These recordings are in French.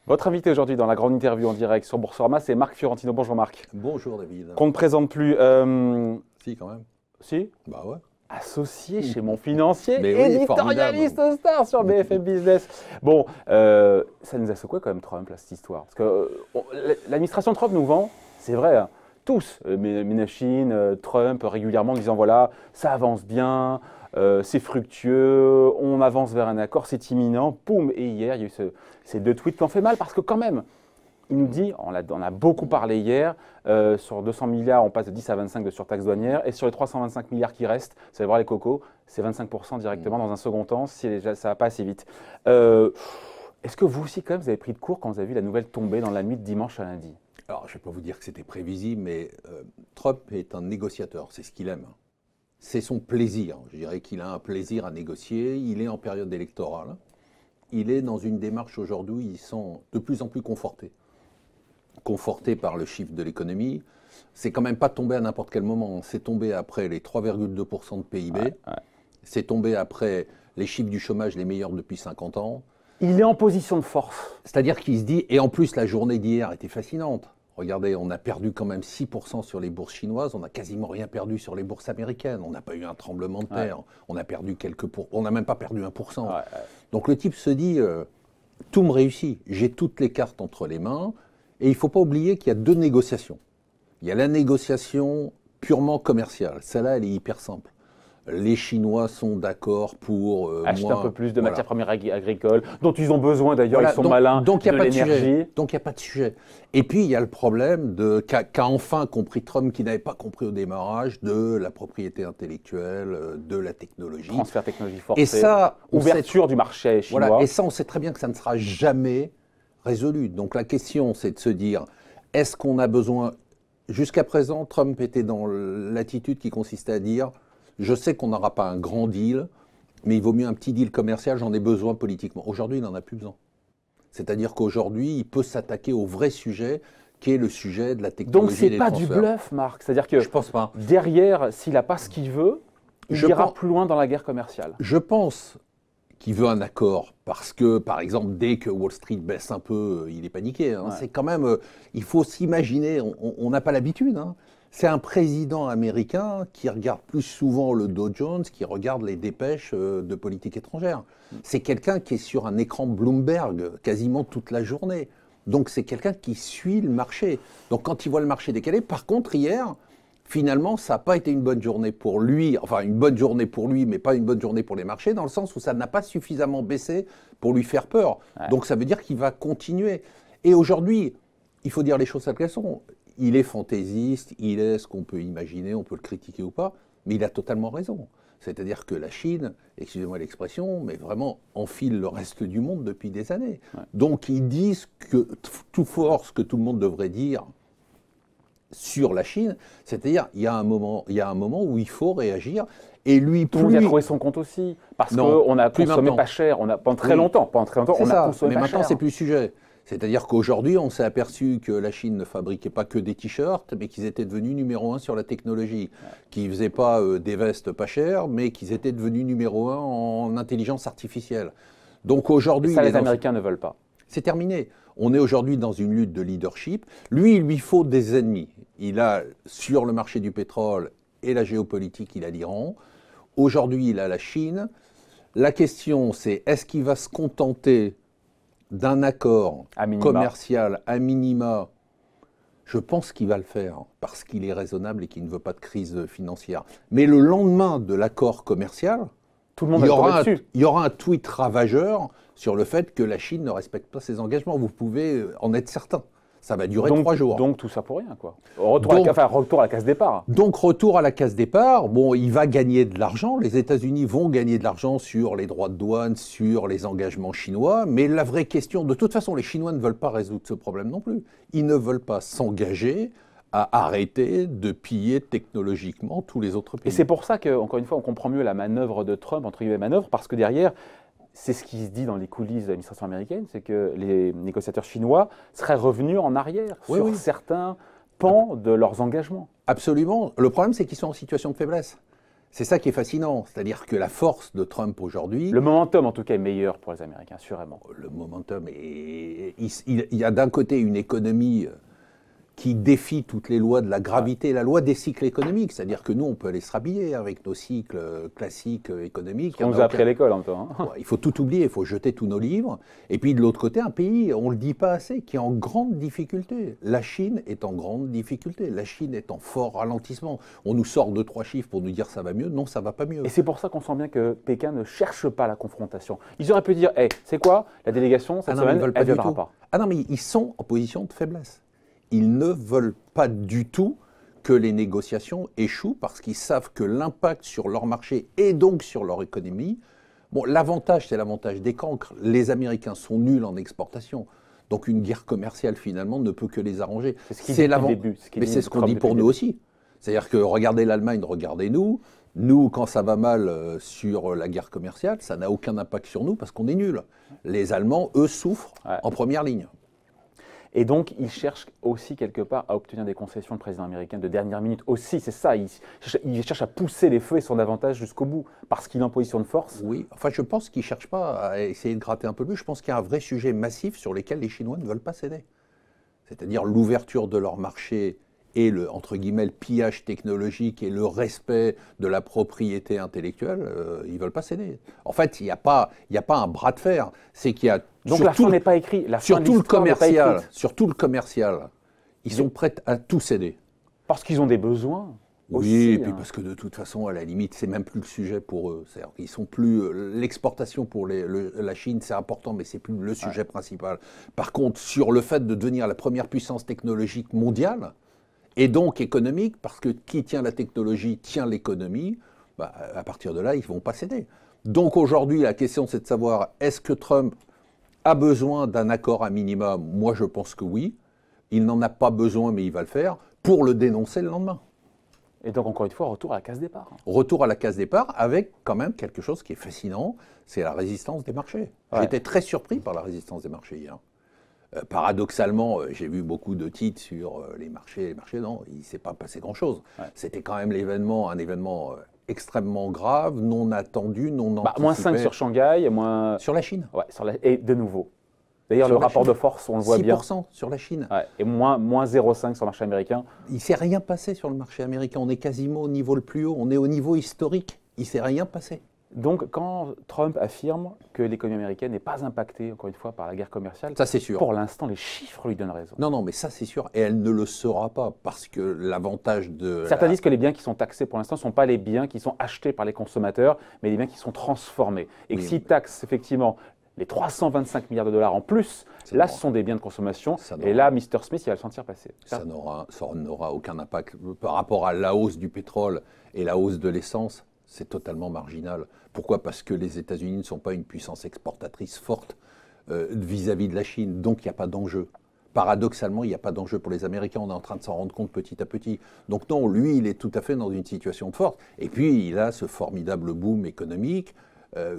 Votre invité aujourd'hui dans la grande interview en direct sur Boursorama, c'est Marc Fiorentino. Bonjour Marc. Bonjour David. Qu'on ne présente plus. Si, quand même. Si. Bah ouais. Associé chez Mon Financier, Mais oui, éditorialiste star sur BFM Business. Bon, ça nous a secoué quand même Trump, là, cette histoire. Parce que l'administration Trump nous vend, c'est vrai, hein, tous, Ménachine, Trump, régulièrement, en disant voilà, ça avance bien, c'est fructueux, on avance vers un accord, c'est imminent. Poum. Et hier, il y a eu ces deux tweets qui ont fait mal parce que quand même, il nous dit, on a beaucoup parlé hier, sur 200 milliards, on passe de 10 à 25 de surtaxe douanière, et sur les 325 milliards qui restent, vous allez voir les cocos, c'est 25% directement dans un second temps, si ça ne va pas assez vite. Est-ce que vous aussi, quand même, vous avez pris de court quand vous avez vu la nouvelle tomber dans la nuit de dimanche à lundi? Alors, je ne vais pas vous dire que c'était prévisible, mais Trump est un négociateur, c'est ce qu'il aime. C'est son plaisir. Je dirais qu'il a un plaisir à négocier. Il est en période électorale. Il est dans une démarche aujourd'hui où il sent de plus en plus conforté. Conforté par le chiffre de l'économie. C'est quand même pas tombé à n'importe quel moment. C'est tombé après les 3,2% de PIB. Ouais. C'est tombé après les chiffres du chômage les meilleurs depuis 50 ans. Il est en position de force. C'est-à-dire qu'il se dit, et en plus la journée d'hier était fascinante. Regardez, on a perdu quand même 6% sur les bourses chinoises, on n'a quasiment rien perdu sur les bourses américaines, on n'a pas eu un tremblement de terre, on a perdu on n'a même pas perdu 1%. Donc le type se dit, tout me réussit, j'ai toutes les cartes entre les mains, et il ne faut pas oublier qu'il y a deux négociations. Il y a la négociation purement commerciale, celle-là elle est hyper simple. Les Chinois sont d'accord pour acheter un peu plus de matières premières agricoles, dont ils ont besoin d'ailleurs, ils sont malins, donc de l'énergie. Donc il n'y a pas de sujet. Et puis il y a le problème qu'a enfin compris Trump, qui n'avait pas compris au démarrage, de la propriété intellectuelle, de la technologie. Transfert technologie forcé, et ça, ouverture du marché chinois. Voilà, et ça, on sait très bien que ça ne sera jamais résolu. Donc la question, c'est de se dire, est-ce qu'on a besoin... Jusqu'à présent, Trump était dans l'attitude qui consistait à dire... Je sais qu'on n'aura pas un grand deal, mais il vaut mieux un petit deal commercial, j'en ai besoin politiquement. Aujourd'hui, il n'en a plus besoin. C'est-à-dire qu'aujourd'hui, il peut s'attaquer au vrai sujet, qui est le sujet de la technologie. Donc, ce n'est pas du bluff, Marc. C'est-à-dire que je pense pas. Derrière, s'il n'a pas ce qu'il veut, il ira plus loin dans la guerre commerciale. Je pense qu'il veut un accord, parce que, par exemple, dès que Wall Street baisse un peu, il est paniqué. Hein. C'est quand même... il faut s'imaginer, on n'a pas l'habitude, hein. C'est un président américain qui regarde plus souvent le Dow Jones, qui regarde les dépêches de politique étrangère. C'est quelqu'un qui est sur un écran Bloomberg quasiment toute la journée. Donc c'est quelqu'un qui suit le marché. Donc quand il voit le marché décalé, par contre hier, finalement, ça n'a pas été une bonne journée pour lui. Enfin, une bonne journée pour lui, mais pas une bonne journée pour les marchés, dans le sens où ça n'a pas suffisamment baissé pour lui faire peur. Donc ça veut dire qu'il va continuer. Et aujourd'hui, il faut dire les choses telles qu'elles sont. Il est fantaisiste, il est ce qu'on peut imaginer, on peut le critiquer ou pas, mais il a totalement raison. C'est-à-dire que la Chine, excusez-moi l'expression, mais vraiment enfile le reste du monde depuis des années. Donc ils disent que tout force que tout le monde devrait dire sur la Chine, c'est-à-dire il y a un moment où il faut réagir. Et lui, tout le monde a trouvé son compte aussi, parce qu'on a consommé pas cher, pendant très longtemps, on a consommé pas cher. Mais maintenant c'est plus le sujet. C'est-à-dire qu'aujourd'hui, on s'est aperçu que la Chine ne fabriquait pas que des t-shirts, mais qu'ils étaient devenus numéro 1 sur la technologie. Qu'ils ne faisaient pas des vestes pas chères, mais qu'ils étaient devenus numéro 1 en intelligence artificielle. Donc aujourd'hui... Ça, les Américains ne veulent pas. C'est terminé. On est aujourd'hui dans une lutte de leadership. Lui, il lui faut des ennemis. Il a, sur le marché du pétrole et la géopolitique, il a l'Iran. Aujourd'hui, il a la Chine. La question, c'est est-ce qu'il va se contenter d'un accord commercial à minima? Je pense qu'il va le faire parce qu'il est raisonnable et qu'il ne veut pas de crise financière. Mais le lendemain de l'accord commercial, tout le monde il y aura un tweet ravageur sur le fait que la Chine ne respecte pas ses engagements. Vous pouvez en être certain. Ça va durer 3 jours. Donc tout ça pour rien, quoi. Retour à la case départ. Donc retour à la case départ. Bon, il va gagner de l'argent. Les États-Unis vont gagner de l'argent sur les droits de douane, sur les engagements chinois. Mais la vraie question, de toute façon, les Chinois ne veulent pas résoudre ce problème non plus. Ils ne veulent pas s'engager à arrêter de piller technologiquement tous les autres pays. Et c'est pour ça qu'encore une fois, on comprend mieux la manœuvre de Trump, entre guillemets manœuvre, parce que derrière, c'est ce qui se dit dans les coulisses de l'administration américaine, c'est que les négociateurs chinois seraient revenus en arrière sur certains pans de leurs engagements. Absolument. Le problème, c'est qu'ils sont en situation de faiblesse. C'est ça qui est fascinant. C'est-à-dire que la force de Trump aujourd'hui... Le momentum, en tout cas, est meilleur pour les Américains, assurément. Le momentum est... Il y a d'un côté une économie qui défie toutes les lois de la gravité, la loi des cycles économiques. C'est-à-dire que nous, on peut aller se rhabiller avec nos cycles classiques économiques. On nous a appris à l'école en même temps. Ouais, il faut tout oublier, il faut jeter tous nos livres. Et puis de l'autre côté, un pays, on ne le dit pas assez, qui est en grande difficulté. La Chine est en grande difficulté. La Chine est en fort ralentissement. On nous sort 2-3 chiffres pour nous dire ça va mieux. Non, ça va pas mieux. Et c'est pour ça qu'on sent bien que Pékin ne cherche pas la confrontation. Ils auraient pu dire, hey, c'est quoi, la délégation, cette semaine, elle ne viendra pas. Ah non, mais ils sont en position de faiblesse. Ils ne veulent pas du tout que les négociations échouent parce qu'ils savent que l'impact sur leur marché et donc sur leur économie, bon, l'avantage, c'est l'avantage des cancres. Les Américains sont nuls en exportation. Donc une guerre commerciale, finalement, ne peut que les arranger. C'est l'avant. Mais c'est ce qu'on dit pour nous aussi. C'est-à-dire que regardez l'Allemagne, regardez nous. Nous, quand ça va mal sur la guerre commerciale, ça n'a aucun impact sur nous parce qu'on est nuls. Les Allemands, eux, souffrent en première ligne. Et donc, ils cherchent aussi quelque part à obtenir des concessions du président américain de dernière minute aussi. C'est ça, ils cherchent à pousser les feux et son avantage jusqu'au bout parce qu'il est en position de force. Oui, enfin je pense qu'ils ne cherchent pas à essayer de gratter un peu plus. Je pense qu'il y a un vrai sujet massif sur lequel les Chinois ne veulent pas céder. C'est-à-dire l'ouverture de leur marché et le, entre guillemets, le pillage technologique et le respect de la propriété intellectuelle, ils ne veulent pas céder. En fait, il n'y a pas un bras de fer. C'est qu'il y a... Donc la fin n'est pas écrite. Surtout le commercial, ils sont prêts à tout céder. Parce qu'ils ont des besoins. Oui, aussi, et puis parce que de toute façon, à la limite, c'est même plus le sujet pour eux. Ils sont plus l'exportation pour la Chine, c'est important, mais c'est plus le sujet principal. Par contre, sur le fait de devenir la première puissance technologique mondiale et donc économique, parce que qui tient la technologie tient l'économie, bah, à partir de là, ils ne vont pas céder. Donc aujourd'hui, la question, c'est de savoir est-ce que Trump a besoin d'un accord à minima? Moi, je pense que oui. Il n'en a pas besoin, mais il va le faire pour le dénoncer le lendemain. Et donc, encore une fois, retour à la case départ. Retour à la case départ avec quand même quelque chose qui est fascinant, c'est la résistance des marchés. Ouais. J'étais très surpris par la résistance des marchés hier. Paradoxalement, j'ai vu beaucoup de titres sur les marchés. Les marchés, non, il ne s'est pas passé grand-chose. Ouais. C'était quand même un événement extrêmement grave, non attendu, non anticipé. Moins 5 sur Shanghai, moins... Sur la Chine. Ouais, et de nouveau. D'ailleurs, le rapport de force, on le voit 6% bien. 6% sur la Chine. Ouais, et moins 0,5 sur le marché américain. Il ne s'est rien passé sur le marché américain. On est quasiment au niveau le plus haut. On est au niveau historique. Il ne s'est rien passé. Donc, quand Trump affirme que l'économie américaine n'est pas impactée, encore une fois, par la guerre commerciale, ça c'est sûr. Pour l'instant, les chiffres lui donnent raison. Non, mais ça c'est sûr. Et elle ne le sera pas parce que l'avantage de... Certains disent que les biens qui sont taxés pour l'instant ne sont pas les biens qui sont achetés par les consommateurs, mais les biens qui sont transformés. Et que s'ils taxent effectivement les 325 milliards de dollars en plus, là, ce sont des biens de consommation. Et là, Mr. Smith, il va le sentir passer. Ça n'aura aucun impact. Par rapport à la hausse du pétrole et la hausse de l'essence, c'est totalement marginal. Pourquoi? Parce que les États-Unis ne sont pas une puissance exportatrice forte vis-à-vis de la Chine. Donc, il n'y a pas d'enjeu. Paradoxalement, il n'y a pas d'enjeu pour les Américains. On est en train de s'en rendre compte petit à petit. Donc non, lui, il est tout à fait dans une situation de force. Et puis, il a ce formidable boom économique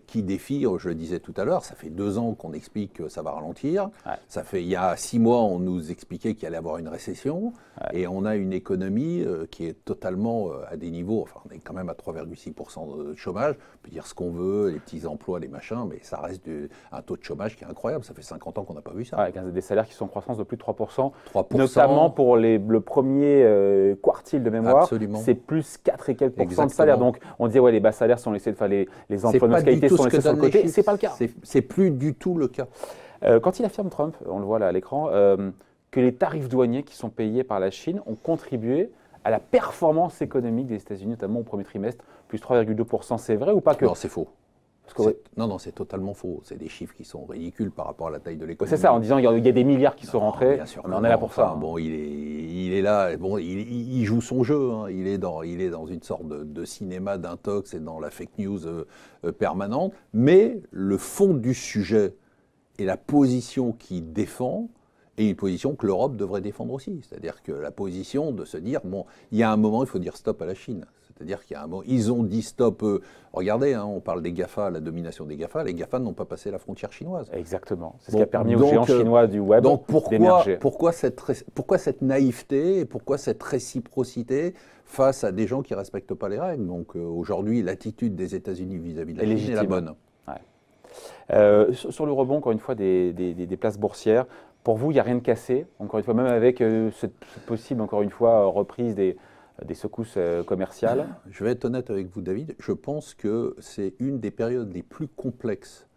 qui défie, je le disais tout à l'heure, ça fait 2 ans qu'on explique que ça va ralentir. Ouais. Ça fait, il y a 6 mois, on nous expliquait qu'il allait y avoir une récession. Ouais. Et on a une économie qui est totalement à des niveaux, enfin on est quand même à 3,6% de chômage. On peut dire ce qu'on veut, les petits emplois, les machins, mais ça reste un taux de chômage qui est incroyable. Ça fait 50 ans qu'on n'a pas vu ça. Ouais, avec des salaires qui sont en croissance de plus de 3%. Notamment pour le premier quartile de mémoire. C'est plus 4 et quelques pourcents de salaire. Donc on dit, ouais, les bas salaires sont laissés de faire les emplois de qualité sont laissés sur le côté. C'est pas le cas. C'est plus du tout le cas. Quand il affirme, Trump, on le voit là à l'écran, que les tarifs douaniers qui sont payés par la Chine ont contribué à la performance économique des États-Unis, notamment au premier trimestre, plus 3,2%. C'est vrai ou pas que... Non, c'est faux. Non, c'est totalement faux. C'est des chiffres qui sont ridicules par rapport à la taille de l'économie. C'est ça, en disant qu'il y a des milliards qui sont rentrés. Bien sûr, on est là pour ça. Bon, il est là. Bon, il joue son jeu. Hein. Il est dans une sorte de cinéma d'intox et dans la fake news permanente. Mais le fond du sujet et la position qu'il défend est une position que l'Europe devrait défendre aussi. C'est-à-dire que la position de se dire, bon, il y a un moment, il faut dire stop à la Chine. C'est-à-dire qu'il y a un moment, ils ont dit stop. Regardez, hein, on parle des GAFA, la domination des GAFA. Les GAFA n'ont pas passé la frontière chinoise. Exactement. C'est ce qui a permis aux géants chinois du web d'émerger. Pourquoi cette naïveté et pourquoi cette réciprocité face à des gens qui ne respectent pas les règles? Donc aujourd'hui, l'attitude des États-Unis vis-à-vis de la Chine est la bonne. Ouais. Sur le rebond, encore une fois, des places boursières, pour vous, il n'y a rien de cassé, encore une fois, même avec cette possible, encore une fois, reprise des secousses commerciales? Je vais être honnête avec vous, David. Je pense que c'est une des périodes les plus complexes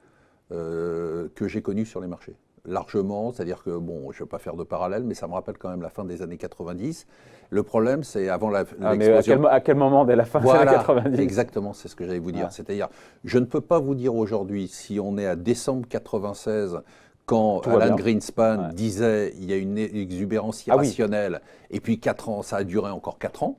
que j'ai connues sur les marchés. Largement, c'est-à-dire que, bon, je ne vais pas faire de parallèle, mais ça me rappelle quand même la fin des années 90. Le problème, c'est avant l'explosion. Mais à quel moment dès la fin des années 90? Exactement, c'est ce que j'allais vous dire. C'est-à-dire, je ne peux pas vous dire aujourd'hui, si on est à décembre 96, quand Alan Greenspan disait il y a une exubérance irrationnelle, et puis 4 ans, ça a duré encore 4 ans,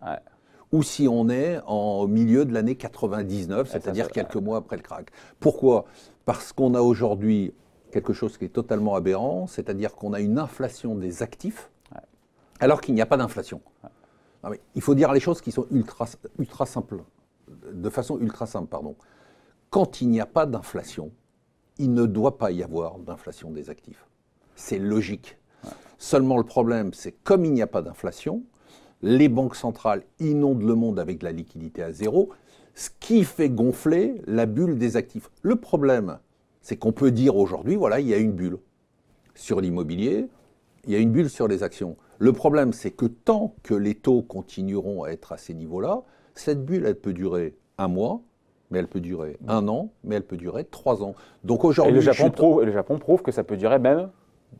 ou si on est au milieu de l'année 99, c'est-à-dire quelques mois après le crack. Pourquoi? Parce qu'on a aujourd'hui quelque chose qui est totalement aberrant, c'est-à-dire qu'on a une inflation des actifs, alors qu'il n'y a pas d'inflation. Il faut dire les choses qui sont ultra simples, de façon ultra simple, pardon. Quand il n'y a pas d'inflation, il ne doit pas y avoir d'inflation des actifs. C'est logique. Seulement le problème, c'est comme il n'y a pas d'inflation, les banques centrales inondent le monde avec de la liquidité à zéro, ce qui fait gonfler la bulle des actifs. Le problème, c'est qu'on peut dire aujourd'hui, voilà, il y a une bulle sur l'immobilier, il y a une bulle sur les actions. Le problème, c'est que tant que les taux continueront à être à ces niveaux-là, cette bulle, elle peut durer 1 mois, mais elle peut durer 1 an, mais elle peut durer 3 ans. Donc aujourd'hui, le Japon prouve que ça peut durer même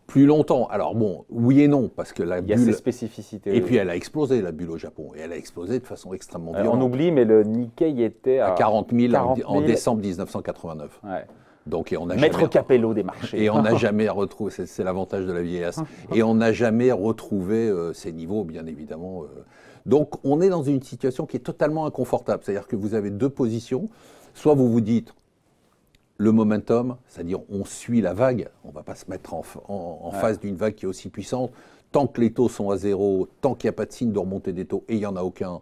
plus longtemps. Alors bon, oui et non, parce que la bulle... Il y a ses spécificités. Et puis elle a explosé, la bulle au Japon. Et elle a explosé de façon extrêmement violente. On oublie, mais le Nikkei était à 40 000 en décembre 1989. Ouais. Donc, et on a Maître Capello des marchés. Et on n'a jamais retrouvé, c'est l'avantage de la vieillesse, et on n'a jamais retrouvé ces niveaux, bien évidemment. Donc, on est dans une situation qui est totalement inconfortable. C'est-à-dire que vous avez 2 positions. Soit vous vous dites, le momentum, c'est-à-dire on suit la vague, on ne va pas se mettre en face d'une vague qui est aussi puissante. Tant que les taux sont à zéro, tant qu'il n'y a pas de signe de remontée des taux, et il n'y en a aucun,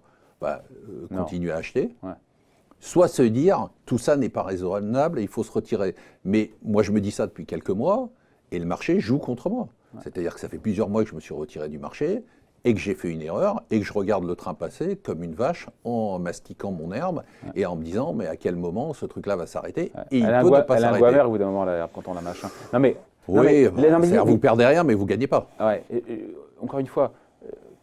continuez à acheter. Ouais. Soit se dire, tout ça n'est pas raisonnable et il faut se retirer. Mais moi, je me dis ça depuis quelques mois et le marché joue contre moi. Ouais. C'est-à-dire que ça fait plusieurs mois que je me suis retiré du marché et que j'ai fait une erreur et que je regarde le train passer comme une vache en mastiquant mon herbe et en me disant, mais à quel moment ce truc-là va s'arrêter? Et il peut ne pas s'arrêter. Elle a un goût amer au bout d'un moment, l'herbe, quand on la mâche. Non, mais, vous perdez rien, mais vous ne gagnez pas. Ouais, encore une fois,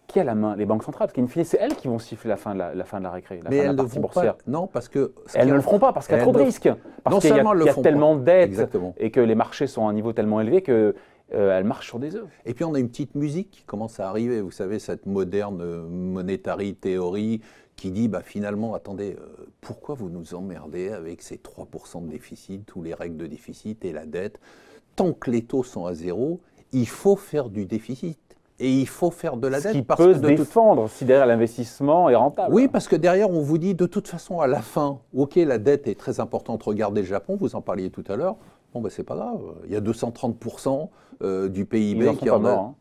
qui a la main? Les banques centrales, parce qu'in fine, c'est elles qui vont siffler la fin de la récré, la fin de la partie boursière. Non, parce que... Elles ne le feront pas, parce qu'il y a trop de risques. Parce qu'il y a tellement de dettes et que les marchés sont à un niveau tellement élevé que... elle marche sur des œufs. Et puis on a une petite musique qui commence à arriver, vous savez, cette moderne monetary theory qui dit, finalement, attendez, pourquoi vous nous emmerdez avec ces 3% de déficit, tous les règles de déficit et la dette? Tant que les taux sont à zéro, il faut faire du déficit. Et il faut faire de la dette. Ce qui peut se défendre si derrière l'investissement est rentable. Oui, parce que derrière, on vous dit de toute façon, à la fin, ok, la dette est très importante, regardez le Japon, vous en parliez tout à l'heure. Bon, c'est pas grave. Il y a 230% du PIB qui en a.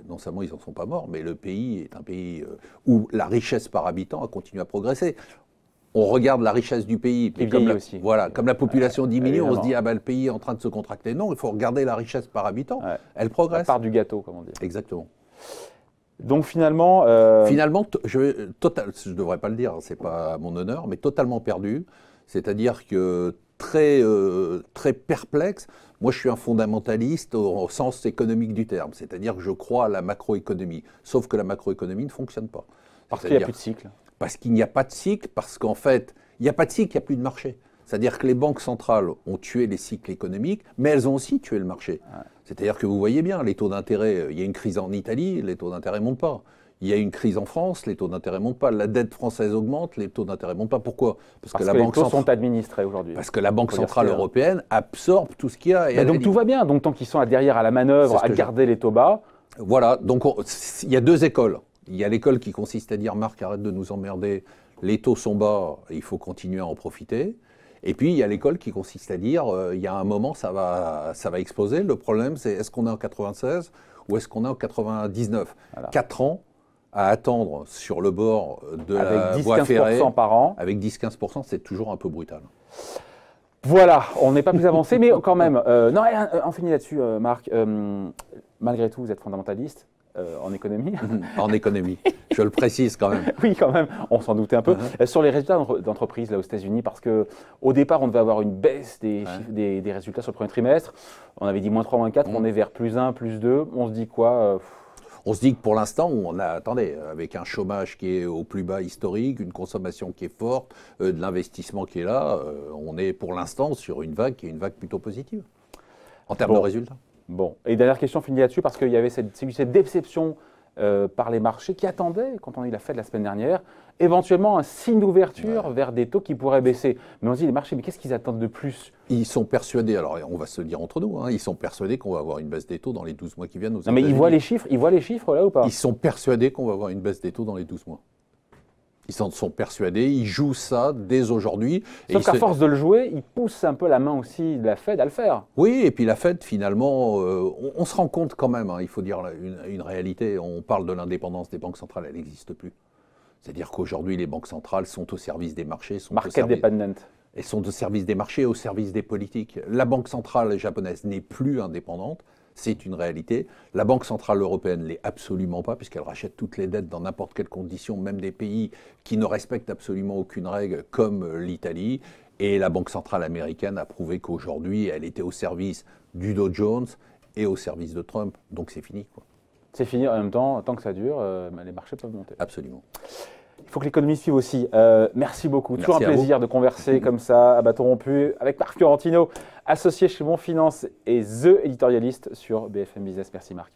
Non seulement ils n'en sont pas morts, mais le pays est un pays où la richesse par habitant a continué à progresser. On regarde la richesse du pays. Et comme aussi. Voilà, comme la population diminue, on se dit, le pays est en train de se contracter. Non, il faut regarder la richesse par habitant. Elle progresse. La part du gâteau, comme on dit. Exactement. Donc finalement... je ne devrais pas le dire, ce n'est pas à mon honneur, mais totalement perdu. C'est-à-dire que très perplexe. Moi, je suis un fondamentaliste au sens économique du terme. C'est-à-dire que je crois à la macroéconomie. Sauf que la macroéconomie ne fonctionne pas. Parce qu'il n'y a plus de cycle. Parce qu'il n'y a pas de cycle, parce qu'en fait, il n'y a pas de cycle, il n'y a plus de marché. C'est-à-dire que les banques centrales ont tué les cycles économiques, mais elles ont aussi tué le marché. Ouais. C'est-à-dire que vous voyez bien, les taux d'intérêt, il y a une crise en Italie, les taux d'intérêt ne montent pas. Il y a une crise en France, les taux d'intérêt ne montent pas. La dette française augmente, les taux d'intérêt ne montent pas. Pourquoi? Parce que les taux sont administrés aujourd'hui. Parce que la Banque centrale européenne absorbe tout ce qu'il y a. Et donc tout va bien. Donc tant qu'ils sont derrière à la manœuvre, à garder les taux bas. Voilà. Donc il y a 2 écoles. Il y a l'école qui consiste à dire, Marc, arrête de nous emmerder, les taux sont bas, il faut continuer à en profiter. Et puis, il y a l'école qui consiste à dire, il y a un moment, ça va exploser. Le problème, c'est est-ce qu'on est en 96 ou est-ce qu'on est en 99 ? Voilà. 4 ans, à attendre sur le bord de la Avec voie ferrée. 10-15% par an. Avec 10-15%, c'est toujours un peu brutal. Voilà, on n'est pas plus avancé, mais quand même. Non, on finit là-dessus, Marc. Malgré tout, vous êtes fondamentaliste en économie. En économie, je le précise quand même. Oui, quand même, on s'en doutait un peu. Sur les résultats d'entreprise là aux États-Unis, parce qu'au départ, on devait avoir une baisse des résultats sur le premier trimestre. On avait dit -3, -4, on est vers +1, +2. On se dit quoi On se dit que pour l'instant, attendez, avec un chômage qui est au plus bas historique, une consommation qui est forte, de l'investissement qui est là, on est pour l'instant sur une vague qui est une vague plutôt positive en termes de résultats. Bon, et dernière question, finie là-dessus, parce qu'il y avait cette déception par les marchés qui attendaient, quand on a eu la Fed la semaine dernière, éventuellement un signe d'ouverture vers des taux qui pourraient baisser. Mais on se dit, les marchés, mais qu'est-ce qu'ils attendent de plus? Ils sont persuadés, alors on va se le dire entre nous, ils sont persuadés qu'on va avoir une baisse des taux dans les 12 mois qui viennent aux États-Unis. Mais ils voient les chiffres là ou pas? Ils sont persuadés qu'on va avoir une baisse des taux dans les 12 mois. Ils en sont persuadés, ils jouent ça dès aujourd'hui. Sauf qu'à force de le jouer, ils poussent un peu la main aussi de la Fed à le faire. Oui, et puis la Fed, finalement, on se rend compte quand même, il faut dire une réalité, on parle de l'indépendance des banques centrales, elle n'existe plus. C'est-à-dire qu'aujourd'hui, les banques centrales sont au service des marchés. Market dependent. Elles sont au service des marchés, au service des politiques. La Banque centrale japonaise n'est plus indépendante. C'est une réalité. La Banque centrale européenne ne l'est absolument pas, puisqu'elle rachète toutes les dettes dans n'importe quelle condition, même des pays qui ne respectent absolument aucune règle, comme l'Italie. Et la Banque centrale américaine a prouvé qu'aujourd'hui, elle était au service du Dow Jones et au service de Trump. Donc c'est fini, quoi. C'est fini, en même temps, tant que ça dure, les marchés peuvent monter. Absolument. Il faut que l'économie suive aussi. Merci beaucoup. Merci Toujours un plaisir de converser comme ça, à bâton rompu, avec Marc Fiorentino, associé chez Mon Finance et The éditorialiste sur BFM Business. Merci Marc.